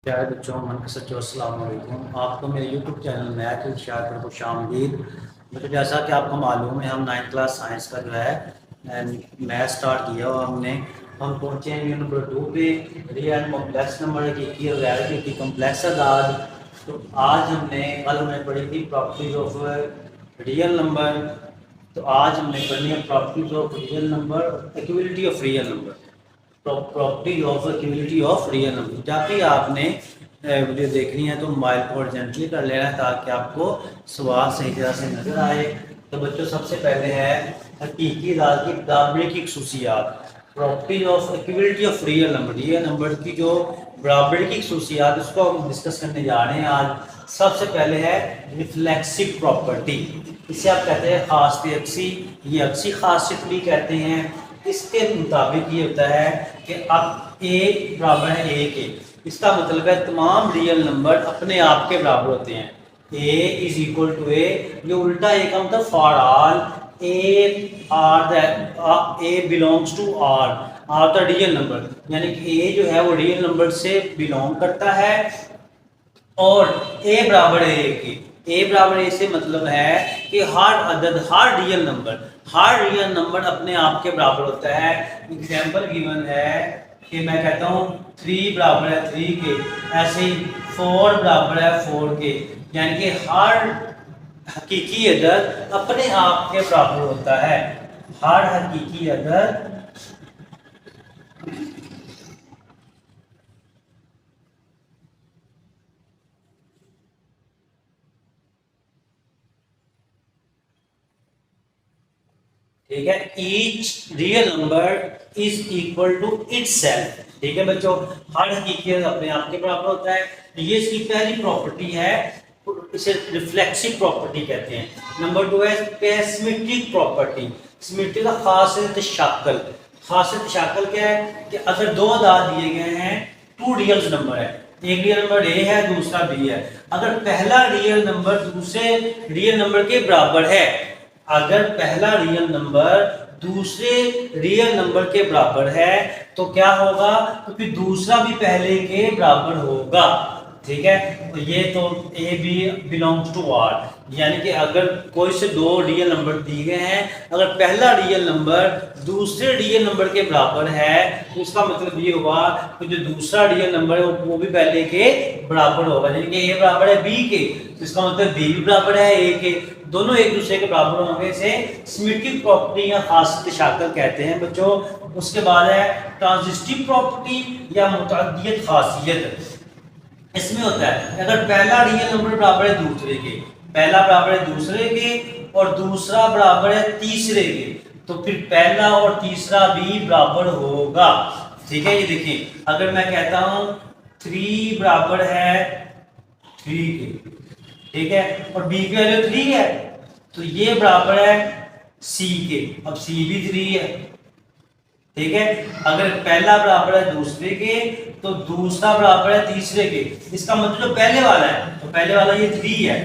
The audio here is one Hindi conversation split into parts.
प्यारे बच्चों मन के सच्चो अस्सलाम वालेकुम। आपको मेरे YouTube channel math with Shakir को खुशामदीद। मुझे जैसा कि आपको मालूम है हम 9th क्लास साइंस का जो है मैथ स्टार्ट किया और हम पहुँचे हैं यूनिट नंबर 2 पे रियल एंड कॉम्प्लेक्स नंबर की रियलिटी की कॉम्प्लेक्स आदाद। तो आज कल हमने पढ़ी थी प्रॉपर्टीज ऑफ रियल नंबर। तो आज हमने पढ़नी है properties of real number, equality of real number, property of equality of real number. जब भी आपने वीडियो देखनी है तो मोबाइल को अर्जेंटली कर लेना है ताकि आपको सवाल सही तरह से नजर आए। तो बच्चों सबसे पहले है हकीकी अदाद की बराबरी की खसूसियात, property of equality of real number. Real number की जो बराबरी की खसूसियात उसको हम डिस्कस करने जा रहे हैं आज। सबसे पहले है रिफ्लेक्सिव प्रॉपर्टी, इसे आप कहते हैं खासियत अक्सी, ये अक्सी खासियत भी कहते हैं। इसके मुताबिक ये होता है कि अब ए बराबर है ए के, इसका मतलब है तमाम रियल नंबर अपने आप के बराबर होते हैं। A is equal to a, ये उल्टा ए का मतलब for all a R a belongs to R the real number, यानी कि ए जो है वो रियल नंबर से बिलोंग करता है और ए बराबर है ए के। ए बराबर ए से मतलब है कि हर रियल नंबर अपने आप के बराबर होता है। एग्जांपल गिवन है कि मैं कहता हूँ 3 बराबर है 3 के, ऐसे ही 4 बराबर है 4 के, यानी कि हर हकीकी अदद अपने आप के बराबर होता है। हर हकीकी अदद ठीक है, each real number is equal to itself. ठीक है बच्चों, हर हकीकी अपने आप के बराबर होता है। ये इसकी पहली प्रॉपर्टी है, इसे रिफ्लेक्सिव प्रॉपर्टी कहते हैं। नंबर 2 है सिमेट्रिक प्रॉपर्टी। सिमेट्री का खासियत शाकल, खासियत शाकल क्या है कि अगर दो अदाद दिए गए हैं, 2 रियल नंबर है, एक रियल नंबर ए है दूसरा बी है, अगर पहला रियल नंबर दूसरे रियल नंबर के बराबर है, अगर पहला रियल नंबर दूसरे रियल नंबर के बराबर है तो क्या होगा, क्योंकि तो दूसरा भी पहले के बराबर होगा। ठीक है, तो ये तो a b belongs to R, यानी कि अगर कोई से 2 रियल नंबर दिए गए हैं, अगर पहला रियल नंबर दूसरे रियल नंबर के बराबर है तो इसका मतलब ये हुआ कि जो दूसरा रियल नंबर है वो भी पहले के बराबर होगा, यानी कि ए बराबर है बी के, तो इसका मतलब बी भी बराबर है ए के, दोनों एक दूसरे के बराबर होंगे। से सिमेट्रिक प्रॉपर्टी या खासियत शाकल कहते हैं बच्चों। उसके बाद है ट्रांजिस्टिव प्रॉपर्टी या मुतअद्दियत खासियत। इसमें होता है अगर पहला रियल नंबर बराबर है दूसरे के, पहला बराबर है दूसरे के और दूसरा बराबर है तीसरे के, तो फिर पहला और तीसरा भी बराबर होगा। ठीक है, ये देखिए अगर मैं कहता हूं 3 बराबर है 3 के, ठीक है, और बी की वैल्यू 3 है, तो ये बराबर है सी के, अब सी भी 3 है। ठीक है, अगर पहला बराबर है दूसरे के तो दूसरा बराबर है तीसरे के, इसका मतलब पहले वाला है तो पहले वाला ये 3 है,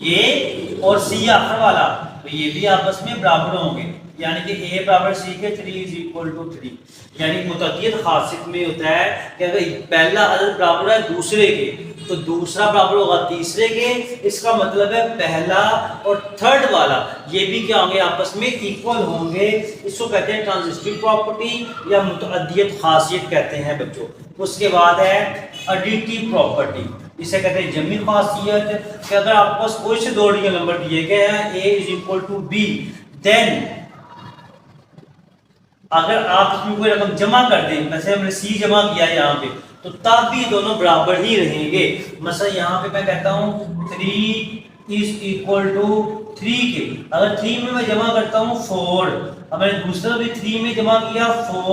ए और सी आखिर वाला, तो ये भी आपस में बराबर होंगे, यानी कि ए बराबर सी के 3 इज इक्वल टू 3। यानी मुतअद्दियत खासियत में होता है कि अगर पहला अदद बराबर है दूसरे के तो दूसरा बराबर होगा तीसरे के, इसका मतलब है पहला और थर्ड वाला ये भी क्या होंगे, आपस में इक्वल होंगे। इसको कहते हैं ट्रांजिस्टिव प्रॉपर्टी या मुतअद्दियत खासियत कहते हैं बच्चों। उसके बाद है एडिटिव प्रॉपर्टी, इसे कहते हैं जमी खासियत कि अगर आपके पास कोई से 2 रियल नंबर दिए गए हैं a is equal to b, then अगर आप इसमें कोई रकम जमा कर दें, जैसे हमने सी जमा किया यहाँ पे, तो तब भी दोनों बराबर ही रहेंगे। मसला यहाँ पे मैं कहता हूँ 3 इज इक्वल टू 3 के, अगर 3 में मैं जमा करता हूँ 4, अब मैंने दूसरा भी 3 में जमा किया 4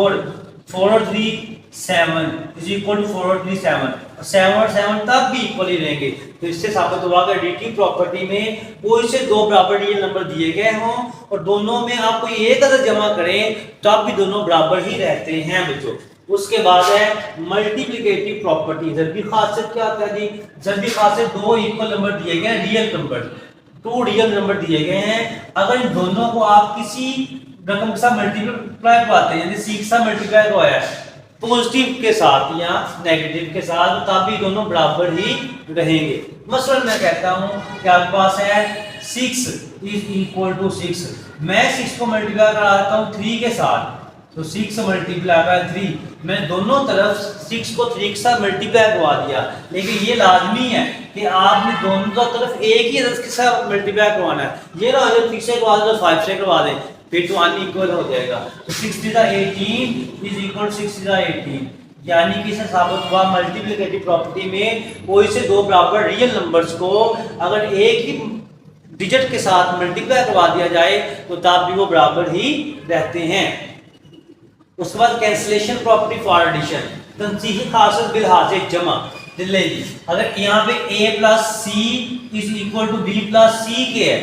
और 3 7 इज इक्वल टू 4 और 3 7, 7 और 7 तब भी इक्वल ही रहेंगे। तो इससे साबित हुआ कि एडिटिव प्रॉपर्टी में कोई से 2 बराबर रियल नंबर दिए गए हों और दोनों में आप कोई एक अदद जमा करें तब भी दोनों बराबर ही रहते हैं बच्चों। उसके बाद है मल्टीप्लिकेटिव प्रॉपर्टी। ज़रबी खासियत क्या होता है जी, ज़रबी खासियत 2 इक्वल नंबर दिए गए हैं, रियल नंबर 2 रियल नंबर दिए गए हैं, अगर इन दोनों को आप किसी रकम के साथ मल्टीप्लाई करवाते हैं, यानी 6 के साथ मल्टीप्लाई करवाया है पॉजिटिव के साथ या नेगेटिव के साथ, तभी दोनों बराबर ही रहेंगे। मसलन मैं कहता हूं कि आपके पास है 6 इज इक्वल टू 6, मैं 6 को मल्टीप्लाई कराता हूं 3 के साथ, तो 6 मल्टीप्लाई बाय 3, मैं दोनों तरफ 6 को 3 के साथ मल्टीप्लाई करवा दिया, लेकिन ये लाजमी है कि आपने दोनों तरफ एक ही अदद के साथ मल्टीप्लाई करवाना है। ये ना हो 3 से करवा दो 5 से करवा दें, फिर तो अनइक्वल हो जाएगा। तो 6 × 18 इज इक्वल 6 × 18, यानी कि इसे साबित हुआ मल्टीप्लिकेटिव प्रॉपर्टी में कोई से दो बराबर रियल नंबर्स को अगर एक ही डिजिट के साथ मल्टीप्लाई करवा दिया जाए तो तब भी वो बराबर ही रहते हैं। उसके बाद कैंसिलेशन प्रॉपर्टी फॉर एडिशन, तंसीही खासियत बिलहाज़े जमा दिल्ली, अगर यहाँ पे a plus c is equal to b plus c के है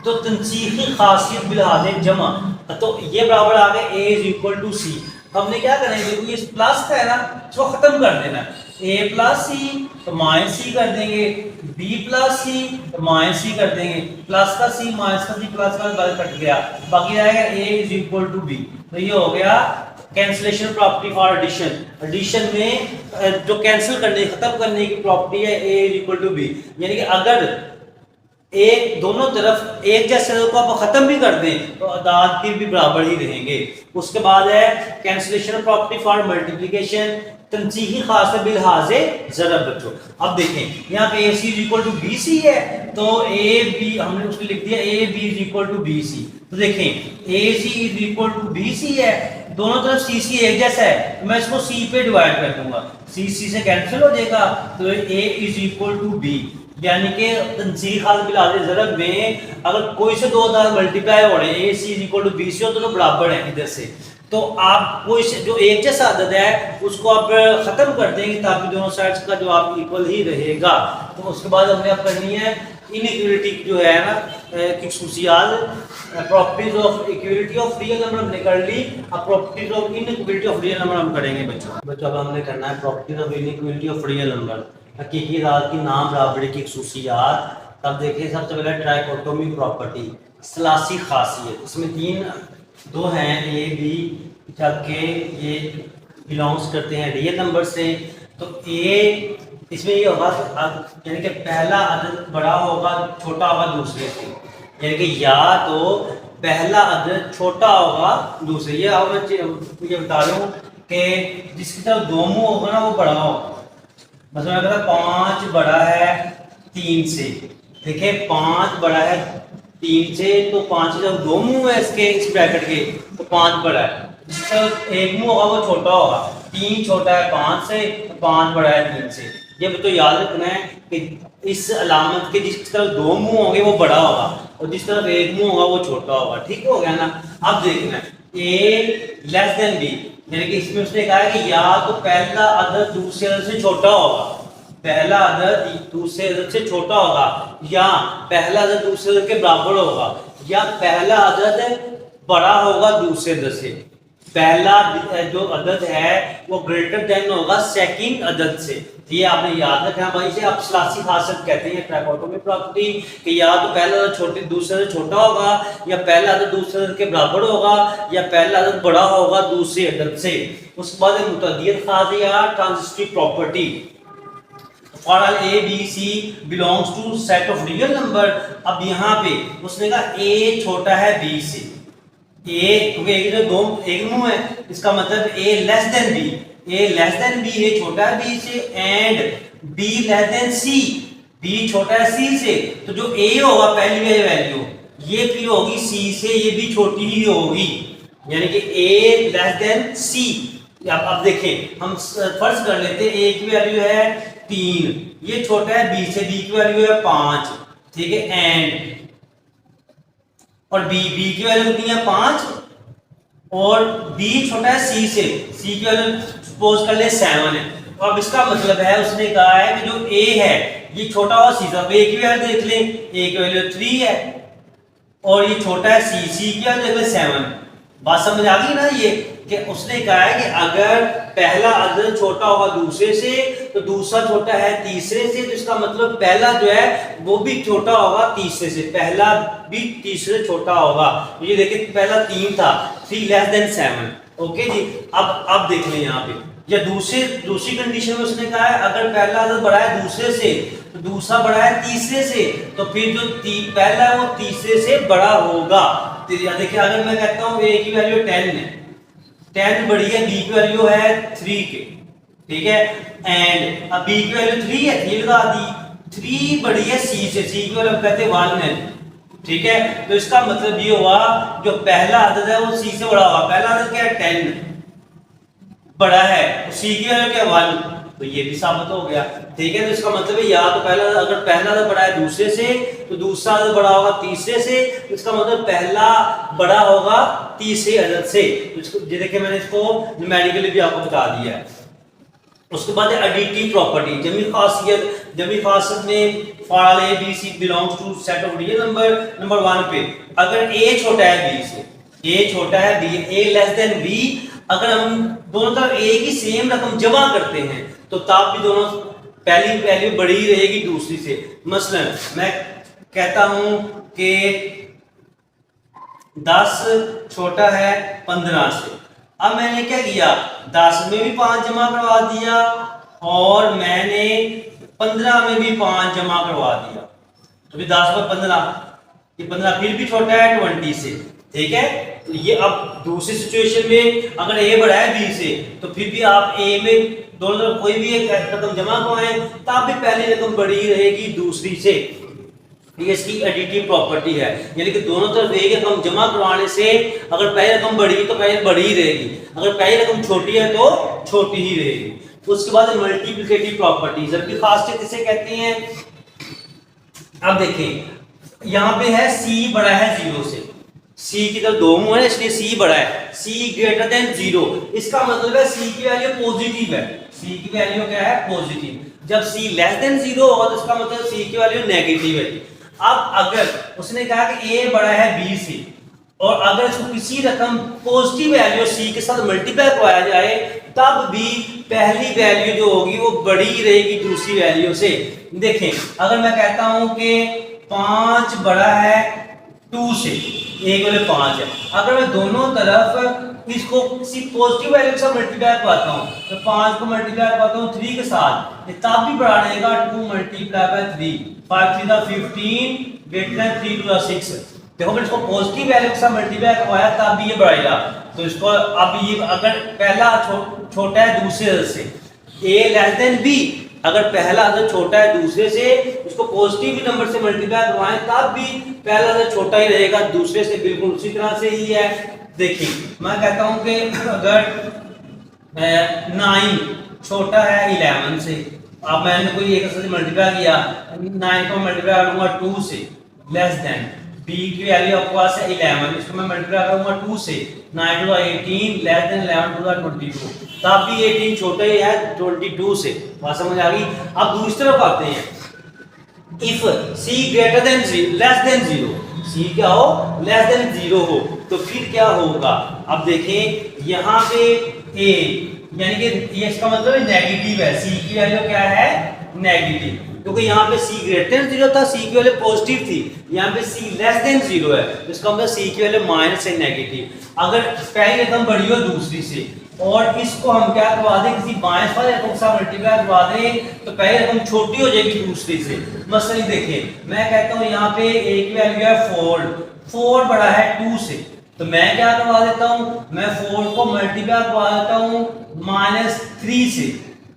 तो तंसीही खासियत बिलहाज़े जमा, तो ये बराबर आ गए a इज इक्वल टू सी। हमने क्या करना है, देखो ये प्लस का है ना, इसको खत्म कर देना, a प्लस सी तो माइनस सी कर देंगे, b प्लस सी तो माइनस सी कर देंगे, प्लस का सी माइनस का सी प्लस का कट गया, बाकी रहेगा a is equal to b। तो ये हो गया cancellation property for addition. Addition में जो कैंसिल करने खत्म करने की प्रॉपर्टी है a is equal to b, यानी कि अगर एक दोनों तरफ एक जैसे को आप खत्म भी कर दें तो अदाद के भी बराबर ही रहेंगे। उसके बाद है कैंसिलेशन प्रॉपर्टी फॉर मल्टीप्लिकेशन, तंसीही खास बिलहाज़े ज़रब। बच्चों अब देखें यहाँ पे AC is equal to BC है, तो AB हमने उसको लिख दिया AB is equal to BC। तो देखें AC is equal to BC है, दोनों तरफ CC एक जैसा है, तो मैं इसको C पे डिवाइड कर दूंगा, CC से कैंसिल हो जाएगा, तो A is equal to B, यानी कि तंसीही खास बिलहाज़े ज़रब में अगर कोई से दो अदाद मल्टीप्लाई हो रहे हैं AC is equal to BC हो तो बराबर है इधर से, तो आप कोई जो एक जैसा अदद है उसको आप खत्म कर देंगे ताकि दोनों साइड्स का जवाब इक्वल ही रहेगा। तो उसके बाद हमने अब करनी है इनइक्वलिटी जो है ना की खसूसियात, properties of equality of real number हमने कर ली, अब properties of inequality of real number हम करेंगे बच्चों। अब हमने करना है properties of inequality of real number, हकीकी अदाद की नाम बराबरी की खसूसियात। तब देखिए सबसे पहले ट्राइकोटोमी प्रॉपर्टी, सलासी खासियत, इसमें दो हैं A B, जबकि ये बिलोंग्स करते हैं रियल नंबर से, तो A इसमें ये होगा यानी कि पहला अदद बड़ा होगा छोटा होगा दूसरे से, यानी कि या तो पहला अदद छोटा होगा दूसरे, ये अब मैं ये बता रहा हूँ कि जिसकी तरफ दो मुंह होगा ना वो बड़ा होगा। मतलब अगर 5 बड़ा है 3 से, देखिए 5 बड़ा है 3 से, तो 5 जब दो मुंह है इसके इस ब्रैकेट के तो 5 बड़ा है, जिसका एक मुंह होगा वो छोटा होगा, 3 छोटा है 5 से, तो 5 बड़ा है 3 से। ये तो याद रखना है कि इस अलामत के जिस तरफ दो मुंह होंगे वो बड़ा होगा और जिस तरफ एक मुंह होगा वो छोटा होगा, ठीक हो गया ना। अब देखना है A लेस देन B, यानी कि इसमें उसने कहा है कि या तो पहला अदद दूसरे अदद से छोटा होगा, पहला अदद दूसरे अदद से छोटा होगा, या पहला अदद दूसरे अदद के बराबर होगा, या पहला अदद बड़ा होगा दूसरे अदद से। पहला जो अदद है वो ग्रेटर देन होगा सेकंड अदद से। ये आपने याद रखना भाई, इसे आप सलासी खासियत कहते हैं ट्राइकोटोमी प्रॉपर्टी, कि या तो पहला अदद छोटे दूसरे से छोटा होगा, या पहला अदद दूसरे अदद के बराबर होगा, या पहला अदद बड़ा होगा दूसरे अदद से। उसके बाद मुतअद्दिद खासियत transitive property, for all A B C belongs to set of real number. अब यहाँ पे उसने कहा A छोटा है B से, A क्योंकि एक मुंह है, इसका मतलब A less than B, A less than B, A छोटा है B से, and B less than C, B छोटा है C से, तो जो A होगा पहली वैल्यू ये फिर होगी C से, ये भी छोटी ही होगी, यानी कि A लेस देन C। अब देखें हम फर्ज कर लेते हैं A की वैल्यू है 3, ये छोटा है B से, B की वैल्यू है 5, ठीक है, एंड और B की वैल्यू कितनी है 5, और B छोटा है C से, C की वैल्यू सपोज कर ले 7 है। तो अब इसका मतलब है उसने कहा है कि जो A है ये छोटा हुआ C से, अब A की वैल्यू देख लें, A की वैल्यू 3 है और ये छोटा है C की वैल्यू देख लें 7। बात समझ आ गई ना ये, कि उसने कहा है कि अगर पहला अदद छोटा होगा दूसरे से तो दूसरा छोटा है तीसरे से, तो इसका मतलब पहला जो है वो भी छोटा होगा तीसरे से, पहला भी तीसरे से छोटा होगा। ये देखिए पहला 3 था, 3 लेस देन 7, ओके जी। अब देख लें यहाँ पे या दूसरी कंडीशन में उसने कहा है अगर पहला अदद बड़ा है दूसरे से तो दूसरा बड़ा है तीसरे से, तो फिर जो पहला है वो तीसरे से बड़ा होगा। तो देखिए अगर मैं कहता हूँ a की वैल्यू 10 है, 10 बड़ी है b की वैल्यू है 3 के, ठीक है, एंड अब b की वैल्यू 3 है, 3 लगा दी, 3 बड़ी है c से, c की वैल्यू कहते हैं 1 है, ठीक है। तो इसका मतलब ये हुआ जो पहला अदद है वो c से बड़ा होगा। पहला अदद क्या है 10 बड़ा है, तो c की वैल्यू क्या 1, तो ये भी साबित हो गया, ठीक है। तो इसका मतलब है या तो पहला अगर पहला अदद बड़ा है दूसरे से तो दूसरा अदद बड़ा होगा तीसरे से, तो इसका मतलब पहला बड़ा होगा तीसरे अदद से। तो इसको ये देखिए मैंने इसको न्यूमेरिकली भी आपको बता दिया है। उसके बाद एडिटिव प्रॉपर्टी, जमी खासियत में for a b c belongs to set of real number 1 पे अगर a छोटा है b से, a छोटा है b, a less than b, अगर हम दोनों तरफ a की सेम रकम जमा करते हैं तो तब भी दोनों पहली वैल्यू बड़ी रहेगी दूसरी से। मसलन मैं कहता हूं कि 10 छोटा है 15 से, अब मैंने क्या किया 10 में भी 5 जमा करवा दिया और मैंने 15 में भी 5 जमा करवा दिया, तो भी 10 पर 15, ये 15 फिर भी छोटा है 20 से, ठीक है। तो ये अब दूसरी सिचुएशन में अगर a बड़ा है b से तो फिर भी आप a में दोनों तरफ कोई भी एक रकम जमा करवाएं तब भी पहली रकम बड़ी रहेगी दूसरी से। ये इसकी एडिटिव प्रॉपर्टी है, यानी कि दोनों तरफ एक रकम जमा करवाने से अगर पहली रकम बड़ी तो पहले बड़ी ही रहेगी, अगर पहली रकम छोटी है तो छोटी ही रहेगी। उसके बाद मल्टीप्लिकेटिव प्रॉपर्टी, जबकि खासियत इसे कहते हैं। अब देखें यहाँ पे है c बड़ा है 0 से, c की तरफ 2 मुंह है इसलिए c बड़ा है, c ग्रेटर देन 0, इसका मतलब है c की वैल्यू पॉजिटिव है, c की वैल्यू क्या है पॉजिटिव। जब c लेस देन 0 होगा तो इसका मतलब c की वैल्यू नेगेटिव है। अब अगर उसने कहा कि a बड़ा है b से और अगर इसको किसी रकम पॉजिटिव वैल्यू c के साथ मल्टीप्लाई करवाया जाए तब भी पहली वैल्यू जो होगी वो बड़ी रहेगी दूसरी वैल्यू से। देखें अगर मैं कहता हूं कि 5 बड़ा है 2 से, एक वाले 5 है, अगर मैं दोनों तरफ इसको किसी पॉजिटिव वैल्यू के साथ मल्टीप्लाई करवाता हूं तो 5 को मल्टीप्लाई करवाता हूं 3 के साथ, ये तब भी बड़ा रहेगा 2 मल्टीप्लाई बाय 3, 5 3 दा 15 ग्रेटर देन 3 टू द 6। देखो मैं इसको पॉजिटिव वैल्यू के साथ मल्टीप्लाई करवाया तब भी ये बढ़ेगा। तो इसको अब ये अगर पहला छोटा है दूसरे अदद से, a लेस देन b, अगर पहला अदद छोटा है दूसरे से उसको पॉजिटिव नंबर से मल्टीप्लाई करवाएं तब भी पहला अदद छोटा ही रहेगा दूसरे से, बिल्कुल उसी तरह से ही है। देखिए मैं कहता हूं कि अगर 9 छोटा है 11 से, अब मैंने कोई एक से मल्टीप्लाई किया, 9 को मल्टीप्लाई करूंगा 2 से, लेस देन b की वैल्यू आपके पास है 11, इसको मैं मल्टीप्लाई करूंगा 2 से, 9 to the 18 less than 11 to the 22, तब भी 18 छोटा ही है 22 से। बात समझ आ गई। अब दूसरी तरफ आते हैं, if c greater than 0 less than 0, c क्या हो लेस देन 0 हो तो फिर क्या होगा। अब देखें यहाँ पे a यानी कि ये इसका मतलब नेगेटिव है, c की वैल्यू क्या है नेगेटिव, क्योंकि यहाँ पे c ग्रेटर देन 0 था, c की वैल्यू पॉजिटिव थी, यहाँ पे c लेस देन 0 है तो इसका मतलब c की वैल्यू माइनस है नेगेटिव। अगर पहली रकम बड़ी हो दूसरी से और इसको हम क्या करवा दें किसी माइनस वाले रकम के साथ मल्टीप्लाई करवा दें तो पहली रकम छोटी हो जाएगी दूसरी से। मसलन देखिए मैं कहता हूँ यहाँ पे a की वैल्यू है 4 बड़ा है 2 से, तो मैं क्या करवा देता हूँ, मैं 4 को मल्टीप्लाई करवा देता हूँ -3 से,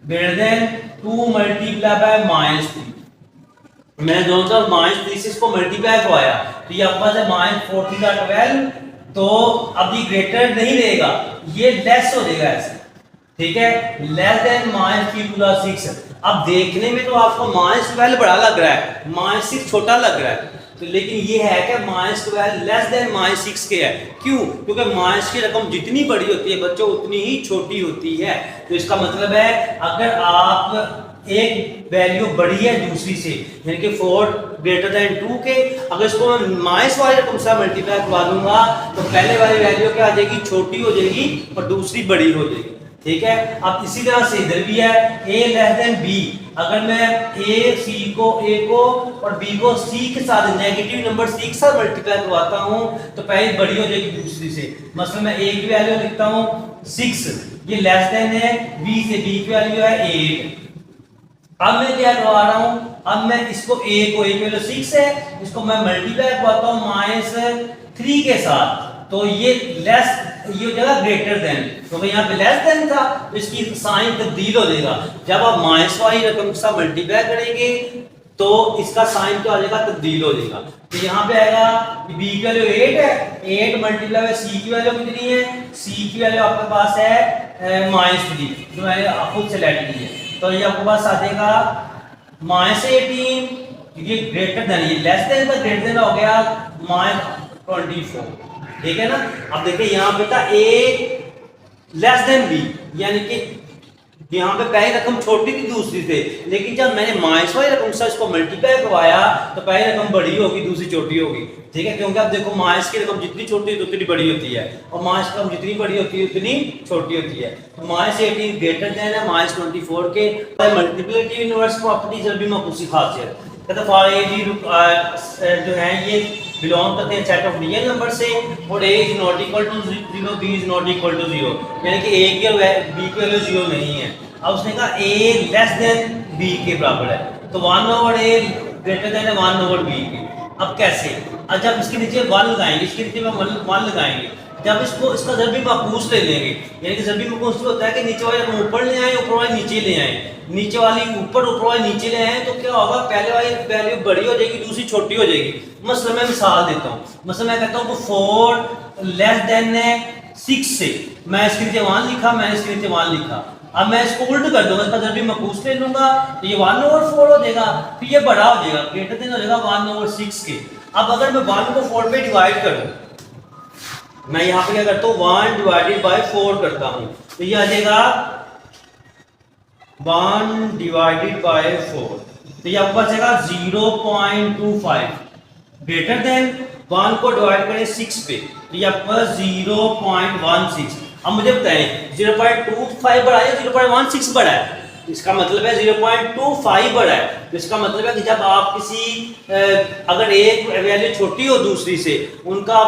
ग्रेटर देन 2 मल्टीप्लाई बाय -3, मैं दोनों तरफ -3 से इसको मल्टीप्लाई करवाया तो ये आपके पास है -4 3 दा 12, तो अब ये ग्रेटर नहीं रहेगा, ये लेस हो जाएगा ऐसे, ठीक है, लेस देन -3 टू द 6। अब देखने में तो आपको -12 बड़ा लग रहा है, -6 छोटा लग रहा है, तो लेकिन ये है कि -12 लेस देन -6 के है। क्यों? क्योंकि माइनस की रकम जितनी बड़ी होती है बच्चों उतनी ही छोटी होती है। तो इसका मतलब है अगर आप एक वैल्यू बड़ी है दूसरी से, यानी कि 4 ग्रेटर देन 2 के, अगर इसको मैं माइनस वाली रकम से मल्टीप्लाई करवा दूंगा तो पहले वाली वैल्यू क्या आ जाएगी, छोटी हो जाएगी और दूसरी बड़ी हो जाएगी, ठीक है। अब इसी तरह से इधर भी है a लेस देन b, अगर मैं a को और b को c के साथ नेगेटिव नंबर c के साथ मल्टीप्लाई करवाता हूं तो पहले बड़ी हो जाएगी दूसरी से। मतलब मैं a की वैल्यू लिखता हूं 6 ये लेस देन है b से, b की वैल्यू है 8। अब मैं क्या करवा रहा हूं, अब मैं इसको a को, a की वैल्यू 6 है, इसको मैं मल्टीप्लाई करवाता हूं -3 के साथ, तो ये लेस, ये हो जाएगा ग्रेटर देन, क्योंकि यहाँ पे लेस देन था तो इसकी साइन तब्दील हो जाएगा। जब आप माइनस वाली रकम के साथ मल्टीप्लाई करेंगे तो इसका साइन क्या हो जाएगा, तब्दील हो जाएगा। तो यहाँ पे आएगा b की वैल्यू 8 है, 8 मल्टीप्लाई बाय c की वैल्यू कितनी है, c की वैल्यू आपके पास है -3, जो मैंने खुद से लेट ली है। तो ये आपके पास आ जाएगा -18, क्योंकि ग्रेटर देन, ये लेस देन का ग्रेटर देन हो गया -24, ठीक है ना। अब देखिए यहाँ पे था a लेस देन b, यानी कि यहाँ पे पहली रकम छोटी थी दूसरी से, लेकिन जब मैंने माइनस वाली रकम से इसको मल्टीप्लाई करवाया तो पहली रकम बड़ी होगी, दूसरी छोटी होगी, ठीक है। क्योंकि आप देखो माइनस की रकम जितनी छोटी है उतनी बड़ी होती है, और माइनस की रकम जितनी बड़ी होती है उतनी छोटी होती है। तो -18 ग्रेटर देन है -24 के। मल्टीप्लिकेटिव इनवर्स प्रॉपर्टी जब भी मौकूसी खासियत कहता फॉर ए बी जो है ये बिलोंग करते हैं सेट ऑफ रियल नंबर से, और a is not equal to 0, b is not equal to 0, यानी कि a की और b की वैल्यू 0 नहीं है। अब उसने कहा a लेस देन b के बराबर है, तो 1/a ग्रेटर देन है 1/b के। अब कैसे, अब जब इसके नीचे 1 लगाएंगे, इसके नीचे 1 लगाएंगे, जब इसको इसका ज़रबी माकूस ले लेंगे, यानी कि ज़रबी माकूस होता है कि नीचे वाले हम ऊपर ले आए, ऊपर वाले नीचे ले आए, नीचे वाली ऊपर, ऊपर वाली नीचे ले आए, तो क्या होगा, पहले वाली वैल्यू बड़ी हो जाएगी, दूसरी छोटी हो जाएगी। मसलन मैं मिसाल देता हूँ, मसलन मैं कहता हूँ कि 4 लेस देन है 6 से, मैं इसके नीचे 1 लिखा, मैंने इसके नीचे 1 लिखा। अब मैं इसको उल्ट कर दूंगा, इसका ज़रबी माकूस ले लूंगा तो ये 1/4 हो जाएगा, फिर ये बड़ा हो जाएगा, ग्रेटर देन हो जाएगा 1/6 के। अब अगर मैं 1 को 4 पे डिवाइड करूँ, मैं यहाँ पे क्या करता हूँ 1 डिवाइडेड बाय 4 करता हूँ, तो ये आ जाएगा 1 डिवाइडेड बाय 4, तो ये आपके पास आएगा 0.25 ग्रेटर देन 1 को डिवाइड करें 6 पे, तो ये आपके पास 0.16। अब मुझे बताएं 0.25 बड़ा है या 0.16 बड़ा है, इसका मतलब है 0.25 बड़ा है। तो इसका मतलब है कि जब आप किसी अगर एक वैल्यू छोटी हो दूसरी से, उनका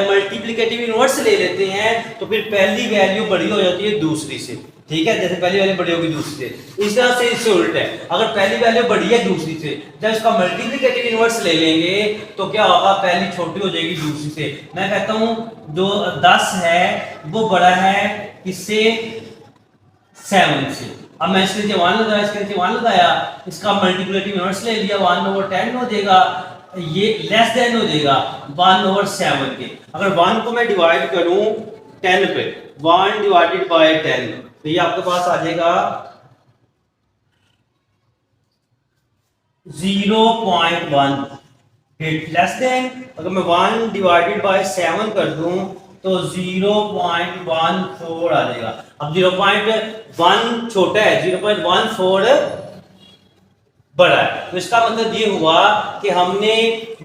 मल्टीप्लिकेटिव इनवर्स ले लेते हैं तो फिर पहली वैल्यू बड़ी हो जाती है दूसरी से, ठीक है। जैसे पहली वैल्यू बड़ी होगी दूसरी से, इस तरह से इससे उल्ट है, अगर पहली वैल्यू बड़ी है दूसरी से, जब इसका मल्टीप्लिकेटिव इनवर्स ले लेंगे तो क्या होगा, पहली छोटी हो जाएगी दूसरी से। मैं कहता हूं जो 10 है वो बड़ा है किससे, 7 से। अब मैं इसके नीचे 1 लगाया, इसके नीचे 1 लगाया, इसका मल्टीप्लिकेटिव इनवर्स ले लिया, 1/10 हो जाएगा, ये लेस देन हो जाएगा 1/7 के। अगर 1 को मैं डिवाइड करूं 10 पे, 1 डिवाइडेड बाय 10, तो ये आपके पास आ जाएगा 0.1 लेस देन, अगर मैं 1 डिवाइडेड बाय 7 कर दूं तो 0.14 आ जाएगा। अब 0.1 छोटा है, 0.14 बड़ा है, तो इसका मतलब ये हुआ कि हमने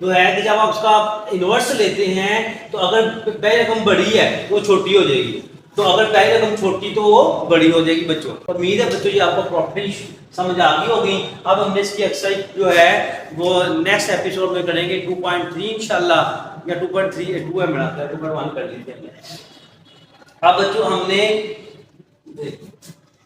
जो है कि जब आप उसका इनवर्स लेते हैं तो अगर पहली रकम बड़ी है वो छोटी हो जाएगी, तो अगर पहली रकम छोटी तो वो बड़ी हो जाएगी बच्चों। और उम्मीद है बच्चों ये आपको प्रॉपर्टी समझ आ गई होगी। अब हम इसकी एक्सरसाइज जो है वो नेक्स्ट एपिसोड में करेंगे 2.3 इंशाल्लाह, या 2.3 है मेरा, 2.1 कर लीजिए हमने। अब बच्चों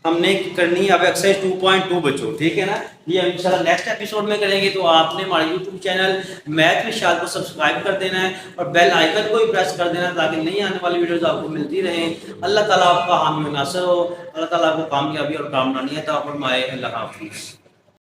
हमने करनी है अब एक्सरसाइज 2.2 बच्चों, ठीक है ना। ये हम इंशाल्लाह नेक्स्ट एपिसोड में करेंगे। तो आपने हमारे यूट्यूब चैनल मैथ विद शाद को सब्सक्राइब कर देना है और बेल आइकन को भी प्रेस कर देना है ताकि नई आने वाली वीडियोस आपको मिलती रहें। अल्लाह ताला आपका हामी नासर हो, अल्लाह ताला आपको कामयाबी और कामरानी अता फरमाए। अल्लाह हाफिज़।